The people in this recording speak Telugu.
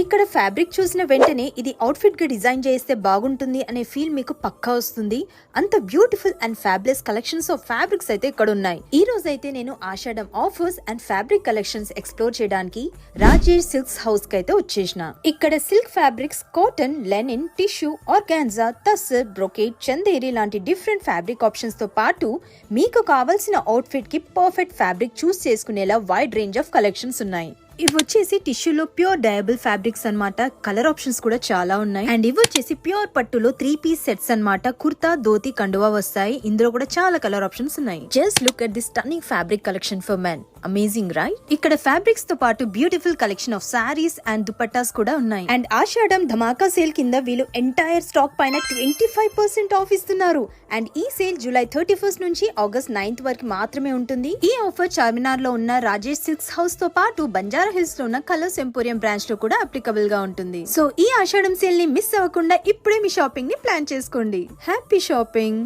ఇక్కడ ఫ్యాబ్రిక్ చూసిన వెంటనే ఇది అవుట్ఫిట్ గా డిజైన్ చేస్తే బాగుంటుంది అనే ఫీల్ మీకు పక్కా వస్తుంది. అంత beautiful and fabulous collections of fabrics అయితే ఇక్కడ ఉన్నాయి. ఈ రోజు అయితే నేను ఆషాఢం offers and fabric collections explore చేయడానికి రాజేష్ సిల్క్స్ హౌస్ కి అయితే వచ్చేసిన. ఇక్కడ silk fabrics, cotton, linen, tissue, organza, tussar, brocade, Chanderi లాంటి డిఫరెంట్ ఫ్యాబ్రిక్ ఆప్షన్స్ తో పాటు మీకు కావాల్సిన అవుట్ఫిట్ కి పర్ఫెక్ట్ ఫ్యాబ్రిక్ చూస్ చేసుకునేలా వైడ్ రేంజ్ ఆఫ్ కలెక్షన్స్ ఉన్నాయి. ఇవి వచ్చేసి టిష్యూలో ప్యూర్ డయబుల్ ఫ్యాబ్రిక్స్ అన్నమాట. కలర్ ఆప్షన్స్ కూడా చాలా ఉన్నాయి. అండ్ ఇవి వచ్చేసి ప్యూర్ పట్టులో 3 పీస్ సెట్స్ అన్నమాట. కుర్తా, ధోతి, కండువా వస్తాయి. ఇందులో కూడా చాలా కలర్ ఆప్షన్స్ ఉన్నాయి. Just look at this stunning fabric collection for men. Amazing right? ఇక్కడ ఫ్యాబ్రిక్స్ తో పాటు beautiful collection of saris and dupattas కూడా ఉన్నాయి. అండ్ ఆషాఢం ధమాకా సేల్ కింద వీళ్ళు ఎంటైర్ స్టాక్ పైన 25% ఆఫ్ ఇస్తున్నారు. అండ్ ఈ సేల్ జూలై 31st నుంచి ఆగస్ట్ 9th వరకు మాత్రమే ఉంటుంది. ఈ ఆఫర్ చార్మినార్ లో ఉన్న రాజేష్ సిల్క్స్ హౌస్ తో పాటు బంజారా హిల్స్ లో ఉన్న కలర్స్ ఎంపోరియం బ్రాంచ్ లో కూడా అప్లికబుల్ గా ఉంటుంది. సో ఈ ఆషాఢం సేల్ ని మిస్ అవ్వకుండా ఇప్పుడే మీ షాపింగ్ ని ప్లాన్ చేసుకోండి. Happy shopping.